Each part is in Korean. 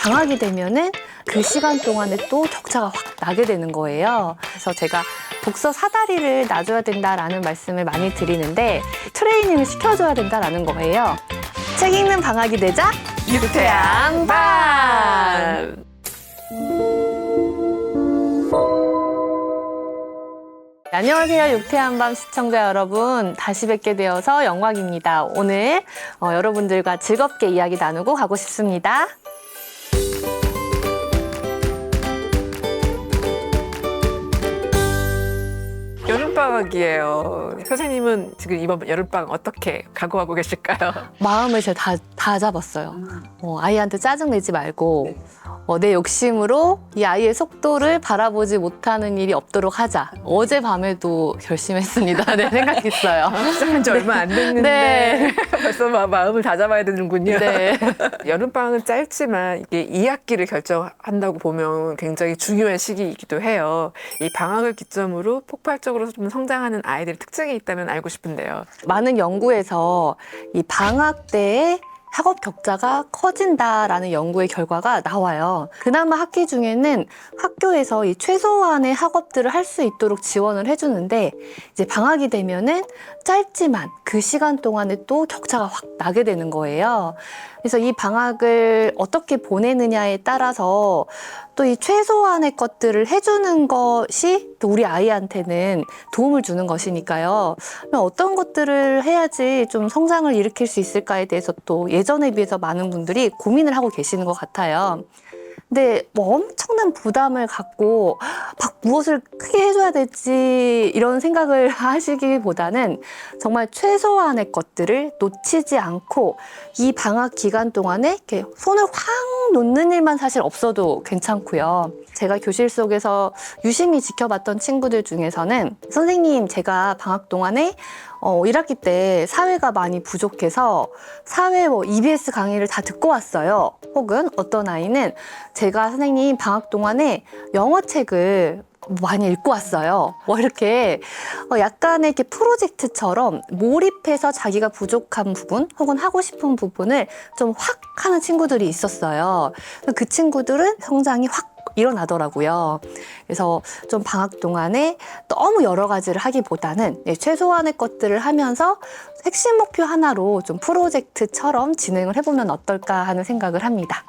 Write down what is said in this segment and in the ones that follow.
방학이 되면은 그 시간 동안에 또 격차가 확 나게 되는 거예요. 그래서 제가 독서 사다리를 놔줘야 된다라는 말씀을 많이 드리는데 트레이닝을 시켜줘야 된다라는 거예요. 책 읽는 방학이 되자 유쾌한 밤! 안녕하세요. 유쾌한 밤 시청자 여러분. 다시 뵙게 되어서 영광입니다. 오늘 여러분들과 즐겁게 이야기 나누고 가고 싶습니다. 여름방학이에요. 선생님은 지금 이번 여름방학 어떻게 각오하고 계실까요? 마음을 제가 다 잡았어요. 아이한테 짜증내지 말고 내 욕심으로 이 아이의 속도를 바라보지 못하는 일이 없도록 하자. 어젯밤에도 결심했습니다. 네, 생각했어요. 시작한 지 얼마 안 됐는데 네. 벌써 마음을 다 잡아야 되는군요. 네. 여름방학은 짧지만 이게 2학기를 결정한다고 보면 굉장히 중요한 시기이기도 해요. 이 방학을 기점으로 폭발적으로 좀 성장하는 아이들의 특징이 있다면 알고 싶은데요. 많은 연구에서 이 방학 때에 학업 격차가 커진다라는 연구의 결과가 나와요. 그나마 학기 중에는 학교에서 이 최소한의 학업들을 할 수 있도록 지원을 해주는데 이제 방학이 되면은 짧지만 그 시간 동안에 또 격차가 확 나게 되는 거예요. 그래서 이 방학을 어떻게 보내느냐에 따라서 또 이 최소한의 것들을 해주는 것이 또 우리 아이한테는 도움을 주는 것이니까요. 어떤 것들을 해야지 좀 성장을 일으킬 수 있을까에 대해서 또 예전에 비해서 많은 분들이 고민을 하고 계시는 것 같아요. 근데 뭐 엄청난 부담을 갖고 막 무엇을 크게 해줘야 될지 이런 생각을 하시기보다는 정말 최소한의 것들을 놓치지 않고 이 방학 기간 동안에 이렇게 손을 확 놓는 일만 사실 없어도 괜찮고요. 제가 교실 속에서 유심히 지켜봤던 친구들 중에서는 선생님, 제가 방학 동안에 1학기 때 사회가 많이 부족해서 사회 EBS 강의를 다 듣고 왔어요. 혹은 어떤 아이는 제가 선생님 방학 동안에 영어 책을 많이 읽고 왔어요. 이렇게 약간의 이렇게 프로젝트처럼 몰입해서 자기가 부족한 부분 혹은 하고 싶은 부분을 좀 확 하는 친구들이 있었어요. 그 친구들은 성장이 확 일어나더라고요. 그래서 좀 방학 동안에 너무 여러 가지를 하기보다는 최소한의 것들을 하면서 핵심 목표 하나로 좀 프로젝트처럼 진행을 해보면 어떨까 하는 생각을 합니다.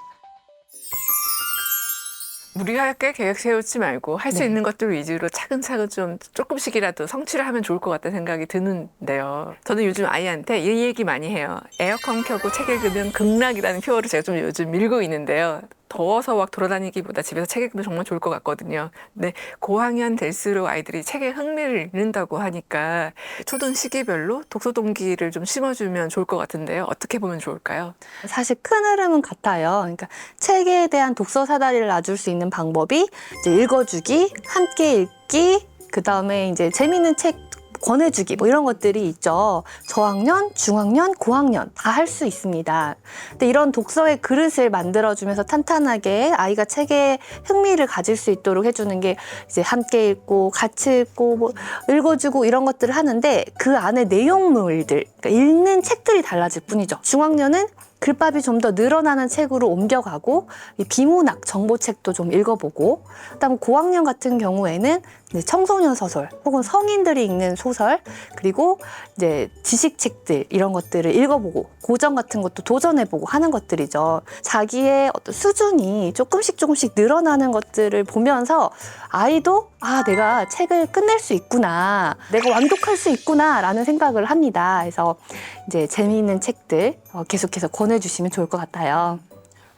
무리하게 계획 세우지 말고 할 수 네. 있는 것들 위주로 차근차근 좀 조금씩이라도 성취를 하면 좋을 것 같다는 생각이 드는데요. 저는 요즘 아이한테 이 얘기 많이 해요. 에어컨 켜고 책 읽으면 극락이라는 표어를 제가 좀 요즘 밀고 있는데요. 더워서 막 돌아다니기보다 집에서 책 읽으면 정말 좋을 것 같거든요. 근데 고학년 될수록 아이들이 책에 흥미를 잃는다고 하니까 초등 시기별로 독서 동기를 좀 심어주면 좋을 것 같은데요. 어떻게 보면 좋을까요? 사실 큰 흐름은 같아요. 그러니까 책에 대한 독서 사다리를 놔줄 수 있는 방법이 이제 읽어주기, 함께 읽기, 그 다음에 이제 재미있는 책 권해주기 이런 것들이 있죠. 저학년, 중학년, 고학년 다 할 수 있습니다. 근데 이런 독서의 그릇을 만들어주면서 탄탄하게 아이가 책에 흥미를 가질 수 있도록 해주는 게 이제 함께 읽고 같이 읽고 읽어주고 이런 것들을 하는데 그 안에 내용물들, 그러니까 읽는 책들이 달라질 뿐이죠. 중학년은 글밥이 좀 더 늘어나는 책으로 옮겨가고 이 비문학 정보책도 좀 읽어보고, 그다음 고학년 같은 경우에는 청소년 소설 혹은 성인들이 읽는 소설, 그리고 이제 지식책들 이런 것들을 읽어보고 고전 같은 것도 도전해보고 하는 것들이죠. 자기의 어떤 수준이 조금씩 늘어나는 것들을 보면서 아이도 내가 책을 끝낼 수 있구나, 내가 완독할 수 있구나라는 생각을 합니다. 그래서 이제 재미있는 책들 계속해서 권해주시면 좋을 것 같아요.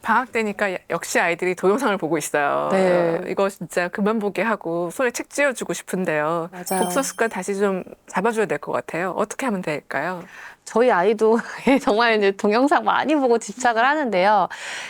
방학 때니까 역시 아이들이 동영상을 보고 있어요. 네. 이거 진짜 그만 보게 하고 손에 책 쥐어주고 싶은데요. 맞아요. 독서 습관 다시 좀 잡아줘야 될 것 같아요. 어떻게 하면 될까요? 저희 아이도 정말 이제 동영상 많이 보고 집착을 하는데요.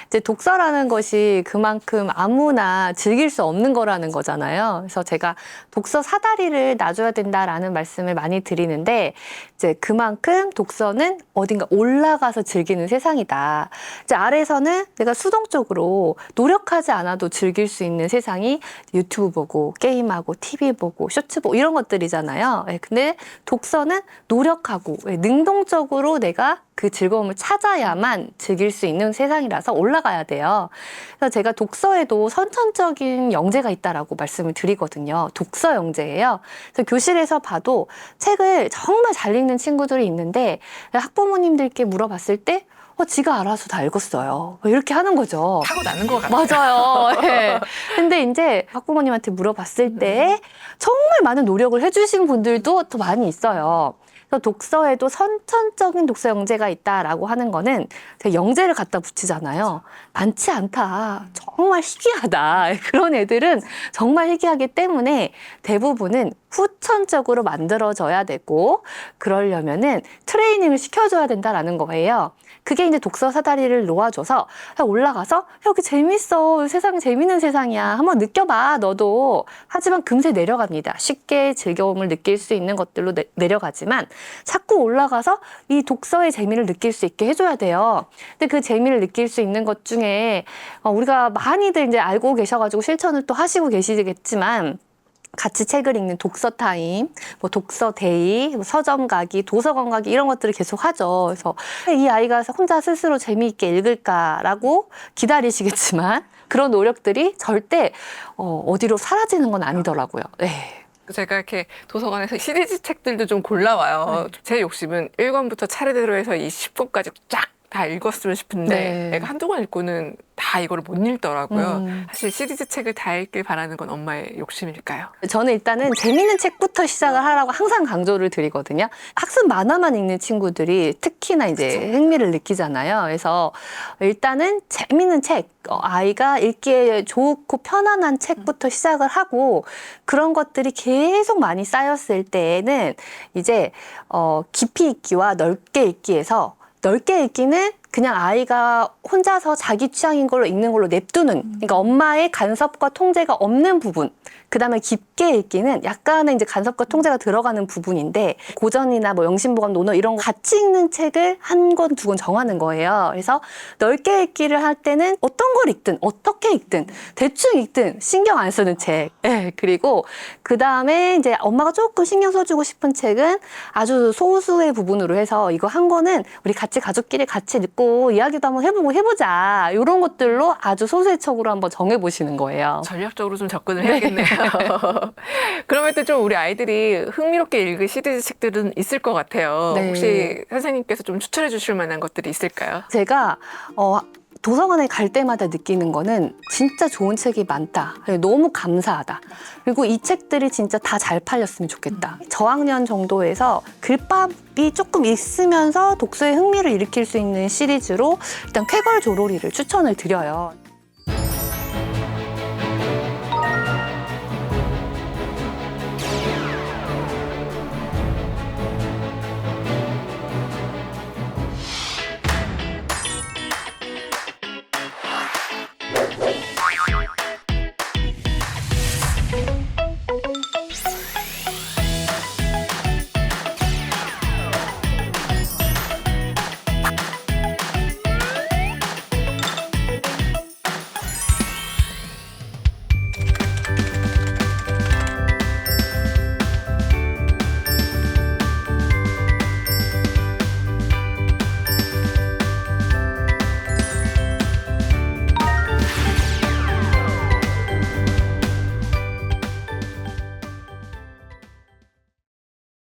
이제 독서라는 것이 그만큼 아무나 즐길 수 없는 거라는 거잖아요. 그래서 제가 독서 사다리를 놔줘야 된다라는 말씀을 많이 드리는데, 이제 그만큼 독서는 어딘가 올라가서 즐기는 세상이다. 이제 아래에서는 내가 수동적으로 노력하지 않아도 즐길 수 있는 세상이 유튜브 보고 게임하고 TV 보고 쇼츠 보고 이런 것들이잖아요. 근데 독서는 노력하고 능동 본능적으로 내가 그 즐거움을 찾아야만 즐길 수 있는 세상이라서 올라가야 돼요. 그래서 제가 독서에도 선천적인 영재가 있다라고 말씀을 드리거든요. 독서 영재예요. 그래서 교실에서 봐도 책을 정말 잘 읽는 친구들이 있는데 학부모님들께 물어봤을 때 지가 알아서 다 읽었어요. 이렇게 하는 거죠. 타고 나는 것 같아요. 맞아요. 네. 근데 이제 학부모님한테 물어봤을 때 정말 많은 노력을 해주신 분들도 더 많이 있어요. 그래서 독서에도 선천적인 독서 영재가 있다라고 하는 거는 제가 영재를 갖다 붙이잖아요. 많지 않다. 정말 희귀하다. 그런 애들은 정말 희귀하기 때문에 대부분은 후천적으로 만들어져야 되고 그러려면은 트레이닝을 시켜줘야 된다라는 거예요. 그게 이제 독서 사다리를 놓아줘서 올라가서 여기 재밌어. 세상이 재밌는 세상이야. 한번 느껴봐. 너도. 하지만 금세 내려갑니다. 쉽게 즐거움을 느낄 수 있는 것들로 내려가지만 자꾸 올라가서 이 독서의 재미를 느낄 수 있게 해줘야 돼요. 근데 그 재미를 느낄 수 있는 것 중에 우리가 많이들 이제 알고 계셔가지고 실천을 또 하시고 계시겠지만 같이 책을 읽는 독서 타임, 뭐 독서 데이, 뭐 서점 가기, 도서관 가기 이런 것들을 계속 하죠. 그래서 이 아이가 혼자 스스로 재미있게 읽을까라고 기다리시겠지만 그런 노력들이 절대 어디로 사라지는 건 아니더라고요. 네. 제가 이렇게 도서관에서 시리즈 책들도 좀 골라와요. 제 욕심은 1권부터 차례대로 해서 이 10권까지 쫙 다 읽었으면 싶은데 네. 애가 한두 권 읽고는 다 이거를 못 읽더라고요. 사실 시리즈 책을 다 읽길 바라는 건 엄마의 욕심일까요? 저는 일단은 재밌는 책부터 시작을 하라고 항상 강조를 드리거든요. 학습 만화만 읽는 친구들이 특히나 이제 흥미를 느끼잖아요. 그래서 일단은 재밌는 책, 아이가 읽기에 좋고 편안한 책부터 시작을 하고 그런 것들이 계속 많이 쌓였을 때에는 이제 깊이 읽기와 넓게 읽기에서 넓게 읽기는 그냥 아이가 혼자서 자기 취향인 걸로 읽는 걸로 냅두는, 그러니까 엄마의 간섭과 통제가 없는 부분. 그 다음에 깊게 읽기는 약간의 이제 간섭과 통제가 들어가는 부분인데 고전이나 뭐 영신보감 논어 이런 거 같이 읽는 책을 한 권, 두 권 정하는 거예요. 그래서 넓게 읽기를 할 때는 어떤 걸 읽든 어떻게 읽든 대충 읽든 신경 안 쓰는 책. 네, 그리고 그 다음에 이제 엄마가 조금 신경 써주고 싶은 책은 아주 소수의 부분으로 해서 이거 한 권은 우리 같이 가족끼리 같이 읽고 이야기도 한번 해보고 해보자. 이런 것들로 아주 소수의 척으로 한번 정해보시는 거예요. 전략적으로 좀 접근을 해야겠네요. 그러면 또 좀 우리 아이들이 흥미롭게 읽을 시리즈 책들은 있을 것 같아요. 네. 혹시 선생님께서 좀 추천해 주실 만한 것들이 있을까요? 제가 도서관에 갈 때마다 느끼는 거는 진짜 좋은 책이 많다. 너무 감사하다. 그리고 이 책들이 진짜 다 잘 팔렸으면 좋겠다. 저학년 정도에서 글밥이 조금 있으면서 독서에 흥미를 일으킬 수 있는 시리즈로 일단 쾌걸 조로리를 추천을 드려요.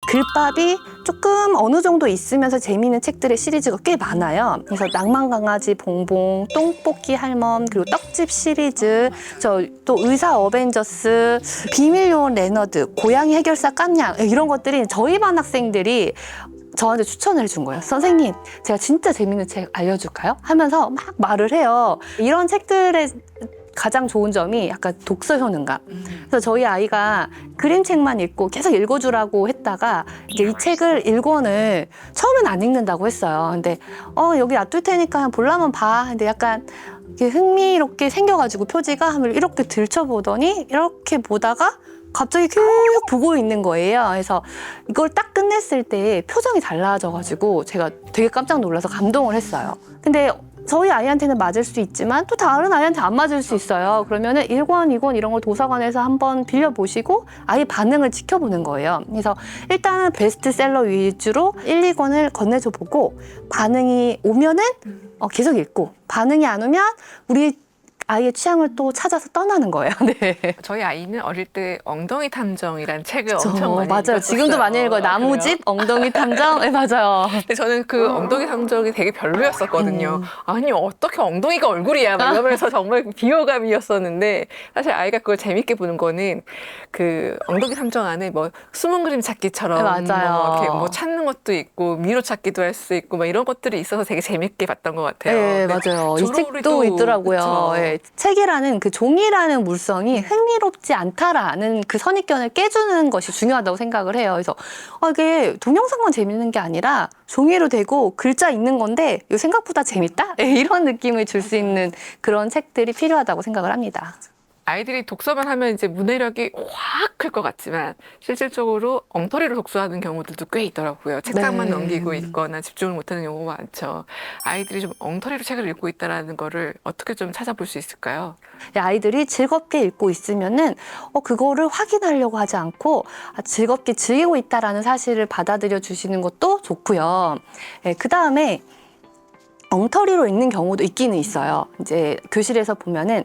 글밥이 조금 어느 정도 있으면서 재미있는 책들의 시리즈가 꽤 많아요. 그래서 낭만강아지 봉봉, 똥뽑기 할멈, 그리고 떡집 시리즈, 또 의사 어벤져스, 비밀요원 레너드, 고양이 해결사 깜냥 이런 것들이 저희 반 학생들이 저한테 추천을 해준 거예요. 선생님, 제가 진짜 재밌는 책 알려줄까요? 하면서 막 말을 해요. 이런 책들의 가장 좋은 점이 약간 독서 효능감. 그래서 저희 아이가 그림책만 읽고 계속 읽어주라고 했다가 이제 이 책을 1권을 처음엔 안 읽는다고 했어요. 근데 여기 놔둘 테니까 그냥 볼라면 봐. 근데 약간 이렇게 흥미롭게 생겨가지고 표지가 한번 이렇게 들춰보더니 이렇게 보다가 갑자기 큐 보고 있는 거예요. 그래서 이걸 딱 끝냈을 때 표정이 달라져가지고 제가 되게 깜짝 놀라서 감동을 했어요. 근데 저희 아이한테는 맞을 수 있지만 또 다른 아이한테 안 맞을 수 있어요. 그러면은 1권, 2권 이런 걸 도서관에서 한번 빌려보시고 아이 반응을 지켜보는 거예요. 그래서 일단은 베스트셀러 위주로 1, 2권을 건네줘 보고 반응이 오면은 계속 읽고 반응이 안 오면 우리 아이의 취향을 또 찾아서 떠나는 거예요. 네. 저희 아이는 어릴 때 엉덩이 탐정이라는 책을 엄청 많이 맞아요. 읽었었어요. 지금도 많이 읽어요. 나무집, 엉덩이 탐정. 네, 맞아요. 근데 저는 그 엉덩이 탐정이 되게 별로였었거든요. 아니 어떻게 엉덩이가 얼굴이야 막 이러면서 정말 비호감이었었는데 사실 아이가 그걸 재밌게 보는 거는 그 엉덩이 탐정 안에 뭐 숨은 그림 찾기처럼 네, 맞아요. 뭐 이렇게 뭐 찾는 것도 있고 미로 찾기도 할 수 있고 막 이런 것들이 있어서 되게 재밌게 봤던 것 같아요. 네, 근데 맞아요. 이 책도 조로우리도 있더라고요. 그쵸. 네, 책이라는 그 종이라는 물성이 흥미롭지 않다라는 그 선입견을 깨주는 것이 중요하다고 생각을 해요. 그래서 이게 동영상만 재밌는 게 아니라 종이로 되고 글자 있는 건데 이거 생각보다 재밌다? 네, 이런 느낌을 줄 수 있는 그런 책들이 필요하다고 생각을 합니다. 아이들이 독서만 하면 이제 문해력이 확 클 것 같지만 실질적으로 엉터리로 독서하는 경우들도 꽤 있더라고요. 책상만 네. 넘기고 있거나 집중을 못하는 경우가 많죠. 아이들이 좀 엉터리로 책을 읽고 있다는 거를 어떻게 좀 찾아볼 수 있을까요? 아이들이 즐겁게 읽고 있으면은 그거를 확인하려고 하지 않고 즐겁게 즐기고 있다라는 사실을 받아들여 주시는 것도 좋고요. 그 다음에 엉터리로 읽는 경우도 있기는 있어요. 이제 교실에서 보면은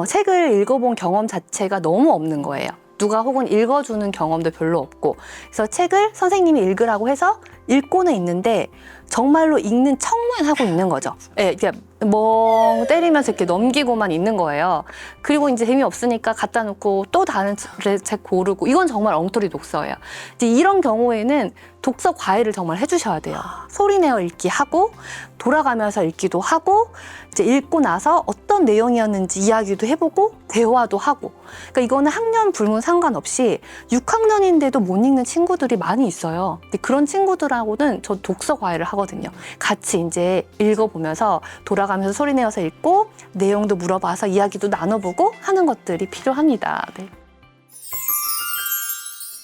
책을 읽어본 경험 자체가 너무 없는 거예요. 누가 혹은 읽어주는 경험도 별로 없고, 그래서 책을 선생님이 읽으라고 해서 읽고는 있는데 정말로 읽는 척만 하고 있는 거죠. 예, 그냥 멍 때리면서 이렇게 넘기고만 있는 거예요. 그리고 이제 재미없으니까 갖다 놓고 또 다른 책 고르고, 이건 정말 엉터리 독서예요. 이제 이런 경우에는 독서 과외를 정말 해주셔야 돼요. 소리내어 읽기 하고 돌아가면서 읽기도 하고 이제 읽고 나서 어떤 내용이었는지 이야기도 해보고 대화도 하고. 그러니까 이거는 학년 불문 상관없이 6학년인데도 못 읽는 친구들이 많이 있어요. 근데 그런 친구들하고는 저 독서 과외를 하거든요. 같이 이제 읽어보면서 돌아가면서 소리내어서 읽고 내용도 물어봐서 이야기도 나눠보고 하는 것들이 필요합니다. 네.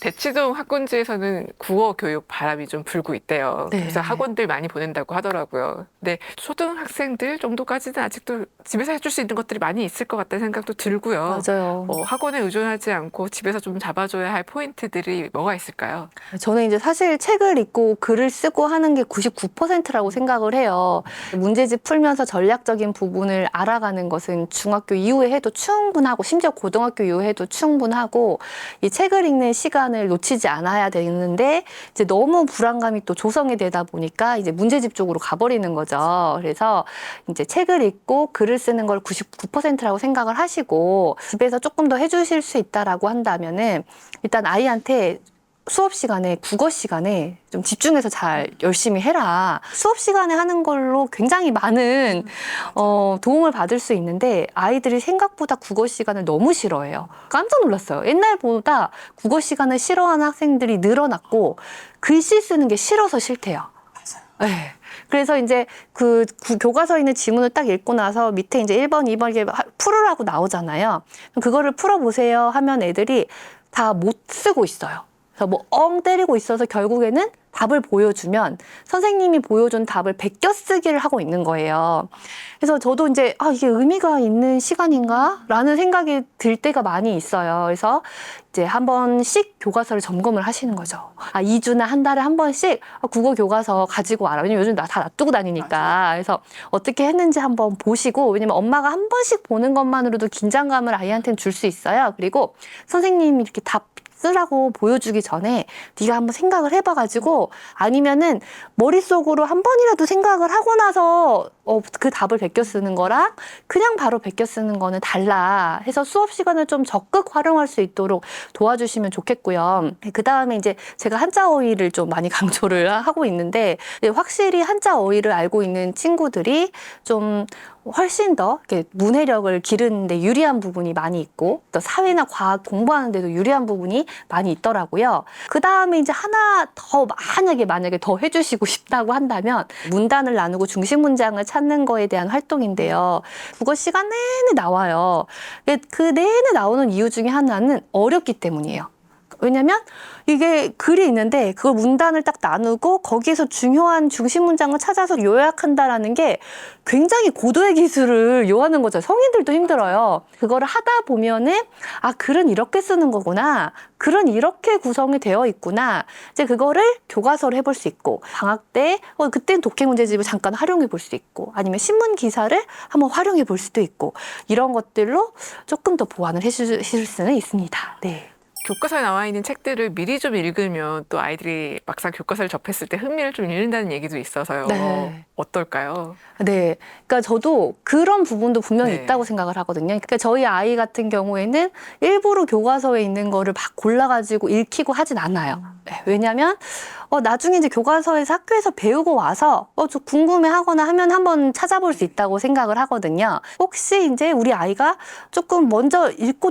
대치동 학군지에서는 국어 교육 바람이 좀 불고 있대요. 네. 그래서 학원들 많이 보낸다고 하더라고요. 근데 초등학생들 정도까지는 아직도 집에서 해줄 수 있는 것들이 많이 있을 것 같다는 생각도 들고요. 맞아요. 학원에 의존하지 않고 집에서 좀 잡아줘야 할 포인트들이 뭐가 있을까요? 저는 이제 사실 책을 읽고 글을 쓰고 하는 게 99%라고 생각을 해요. 문제집 풀면서 전략적인 부분을 알아가는 것은 중학교 이후에 해도 충분하고 심지어 고등학교 이후에 해도 충분하고 이 책을 읽는 시간을 놓치지 않아야 되는데 이제 너무 불안감이 또 조성이 되다 보니까 이제 문제집 쪽으로 가버리는 거죠. 그래서 이제 책을 읽고 글을 쓰는 걸 99%라고 생각을 하시고 집에서 조금 더 해주실 수 있다라고 한다면은 일단 아이한테 수업 시간에, 국어 시간에 좀 집중해서 잘 열심히 해라. 수업 시간에 하는 걸로 굉장히 많은 도움을 받을 수 있는데 아이들이 생각보다 국어 시간을 너무 싫어해요. 깜짝 놀랐어요. 옛날보다 국어 시간을 싫어하는 학생들이 늘어났고 글씨 쓰는 게 싫어서 싫대요. 맞아요. 네. 그래서 이제 그 교과서에 있는 지문을 딱 읽고 나서 밑에 이제 1번, 2번 이렇게 풀으라고 나오잖아요. 그거를 풀어보세요 하면 애들이 다 못 쓰고 있어요. 뭐 때리고 있어서 결국에는 답을 보여주면 선생님이 보여준 답을 베껴 쓰기를 하고 있는 거예요. 그래서 저도 이제 이게 의미가 있는 시간인가? 라는 생각이 들 때가 많이 있어요. 그래서 이제 한 번씩 교과서를 점검을 하시는 거죠. 2주나 한 달에 한 번씩 국어 교과서 가지고 와라. 왜냐면 요즘 다 놔두고 다니니까. 그래서 어떻게 했는지 한번 보시고, 왜냐면 엄마가 한 번씩 보는 것만으로도 긴장감을 아이한테는 줄 수 있어요. 그리고 선생님이 이렇게 답 쓰라고 보여주기 전에 네가 한번 생각을 해봐가지고, 아니면은 머릿속으로 한 번이라도 생각을 하고 나서 그 답을 베껴 쓰는 거랑 그냥 바로 베껴 쓰는 거는 달라 해서 수업 시간을 좀 적극 활용할 수 있도록 도와주시면 좋겠고요. 그 다음에 이제 제가 한자 어휘를 좀 많이 강조를 하고 있는데, 확실히 한자 어휘를 알고 있는 친구들이 좀 훨씬 더 이렇게 문해력을 기르는데 유리한 부분이 많이 있고, 또 사회나 과학 공부하는 데도 유리한 부분이 많이 있더라고요. 그 다음에 이제 하나 더 만약에 더 해주시고 싶다고 한다면 문단을 나누고 중심 문장을 찾는 거에 대한 활동인데요. 국어 시간 내내 나와요. 그 내내 나오는 이유 중에 하나는 어렵기 때문이에요. 왜냐면 이게 글이 있는데 그걸 문단을 딱 나누고 거기에서 중요한 중심 문장을 찾아서 요약한다라는 게 굉장히 고도의 기술을 요하는 거죠. 성인들도 힘들어요. 그거를 하다 보면은 아, 글은 이렇게 쓰는 거구나. 글은 이렇게 구성이 되어 있구나. 이제 그거를 교과서로 해볼 수 있고 방학 때 그때는 독해 문제집을 잠깐 활용해 볼 수 있고 아니면 신문 기사를 한번 활용해 볼 수도 있고 이런 것들로 조금 더 보완을 해주실 수는 있습니다. 네. 교과서에 나와 있는 책들을 미리 좀 읽으면 또 아이들이 막상 교과서를 접했을 때 흥미를 좀 잃는다는 얘기도 있어서요. 네. 어떨까요? 네. 그러니까 저도 그런 부분도 분명히 네. 있다고 생각을 하거든요. 그러니까 저희 아이 같은 경우에는 일부러 교과서에 있는 거를 막 골라가지고 읽히고 하진 않아요. 네. 왜냐면, 나중에 이제 교과서에서 학교에서 배우고 와서, 좀 궁금해 하거나 하면 한번 찾아볼 수 있다고 생각을 하거든요. 혹시 이제 우리 아이가 조금 먼저 읽고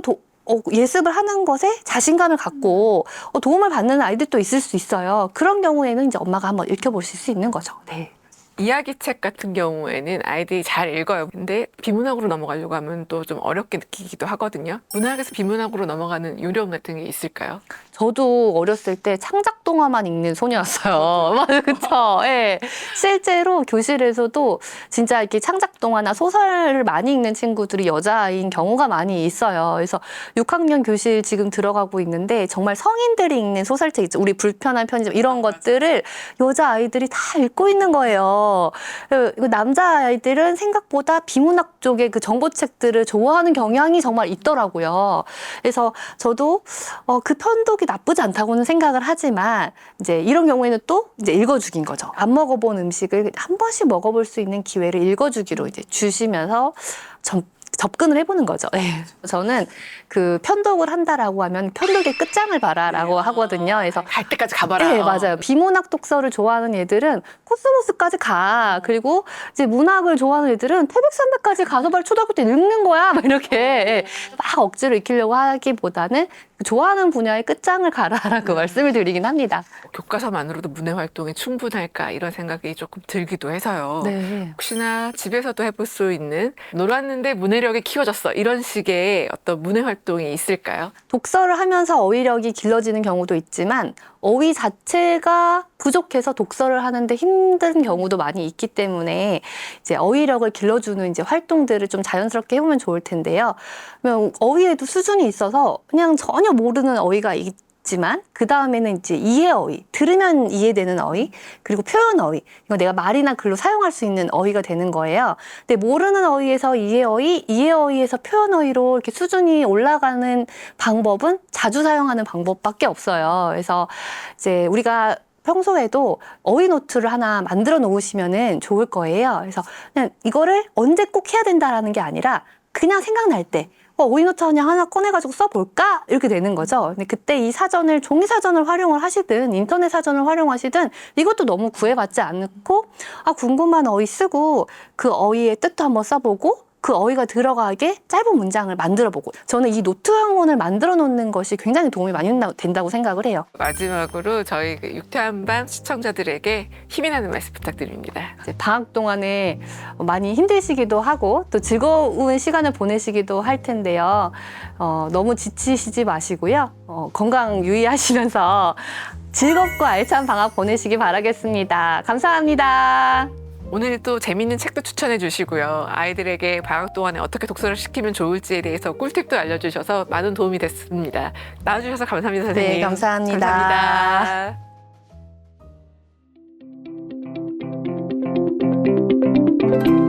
예습을 하는 것에 자신감을 갖고 도움을 받는 아이들도 있을 수 있어요. 그런 경우에는 이제 엄마가 한번 읽혀보실 수 있는 거죠. 네. 이야기책 같은 경우에는 아이들이 잘 읽어요. 근데 비문학으로 넘어가려고 하면 또 좀 어렵게 느끼기도 하거든요. 문학에서 비문학으로 넘어가는 요령 같은 게 있을까요? 저도 어렸을 때 창작 동화만 읽는 소녀였어요. 맞아요. 그쵸? 예. 실제로 교실에서도 진짜 이렇게 창작 동화나 소설을 많이 읽는 친구들이 여자아이인 경우가 많이 있어요. 그래서 6학년 교실 지금 들어가고 있는데 정말 성인들이 읽는 소설책 있죠. 우리 불편한 편집 이런 것들을 여자아이들이 다 읽고 있는 거예요. 남자아이들은 생각보다 비문학 쪽의 그 정보책들을 좋아하는 경향이 정말 있더라고요. 그래서 저도 그 편독이 나쁘지 않다고는 생각을 하지만 이제 이런 경우에는 또 이제 읽어주긴 거죠. 안 먹어본 음식을 한 번씩 먹어볼 수 있는 기회를 읽어주기로 이제 주시면서 접근을 해보는 거죠. 네. 저는 그 편독을 한다라고 하면 편독의 끝장을 봐라라고 하거든요. 그래서 갈 때까지 가봐라. 네, 맞아요. 비문학 독서를 좋아하는 애들은 코스모스까지 가. 그리고 이제 문학을 좋아하는 애들은 태백산맥까지 가서 빨리 초등학교 때 읽는 거야. 막 이렇게 막 억지로 익히려고 하기보다는 좋아하는 분야의 끝장을 가라라고 말씀을 드리긴 합니다. 교과서만으로도 문해 활동이 충분할까 이런 생각이 조금 들기도 해서요. 네. 혹시나 집에서도 해볼 수 있는 놀았는데 문해력이 키워졌어 이런 식의 어떤 문해 활동이 있을까요? 독서를 하면서 어휘력이 길러지는 경우도 있지만 어휘 자체가 부족해서 독서를 하는데 힘든 경우도 많이 있기 때문에 이제 어휘력을 길러주는 이제 활동들을 좀 자연스럽게 해보면 좋을 텐데요. 그러면 어휘에도 수준이 있어서 그냥 전혀 모르는 어휘가 있지만 그 다음에는 이제 이해 어휘, 들으면 이해되는 어휘, 그리고 표현 어휘. 이거 내가 말이나 글로 사용할 수 있는 어휘가 되는 거예요. 근데 모르는 어휘에서 이해 어휘, 이해 어휘에서 표현 어휘로 이렇게 수준이 올라가는 방법은 자주 사용하는 방법밖에 없어요. 그래서 이제 우리가 평소에도 어휘 노트를 하나 만들어 놓으시면은 좋을 거예요. 그래서 그냥 이거를 언제 꼭 해야 된다라는 게 아니라 그냥 생각날 때 어휘노트 그냥 하나 꺼내가지고 써볼까? 이렇게 되는 거죠. 근데 그때 이 사전을, 종이 사전을 활용을 하시든, 인터넷 사전을 활용하시든, 이것도 너무 구애받지 않고, 궁금한 어휘 쓰고, 그 어휘의 뜻도 한번 써보고, 그 어휘가 들어가게 짧은 문장을 만들어보고, 저는 이 노트 학원을 만들어 놓는 것이 굉장히 도움이 많이 된다고 생각을 해요. 마지막으로 저희 유쾌한밤 시청자들에게 힘이 나는 말씀 부탁드립니다. 이제 방학 동안에 많이 힘드시기도 하고 또 즐거운 시간을 보내시기도 할 텐데요. 너무 지치시지 마시고요. 건강 유의하시면서 즐겁고 알찬 방학 보내시기 바라겠습니다. 감사합니다. 오늘 또 재밌는 책도 추천해 주시고요. 아이들에게 방학 동안에 어떻게 독서를 시키면 좋을지에 대해서 꿀팁도 알려주셔서 많은 도움이 됐습니다. 나와주셔서 감사합니다, 선생님. 네, 감사합니다. 감사합니다.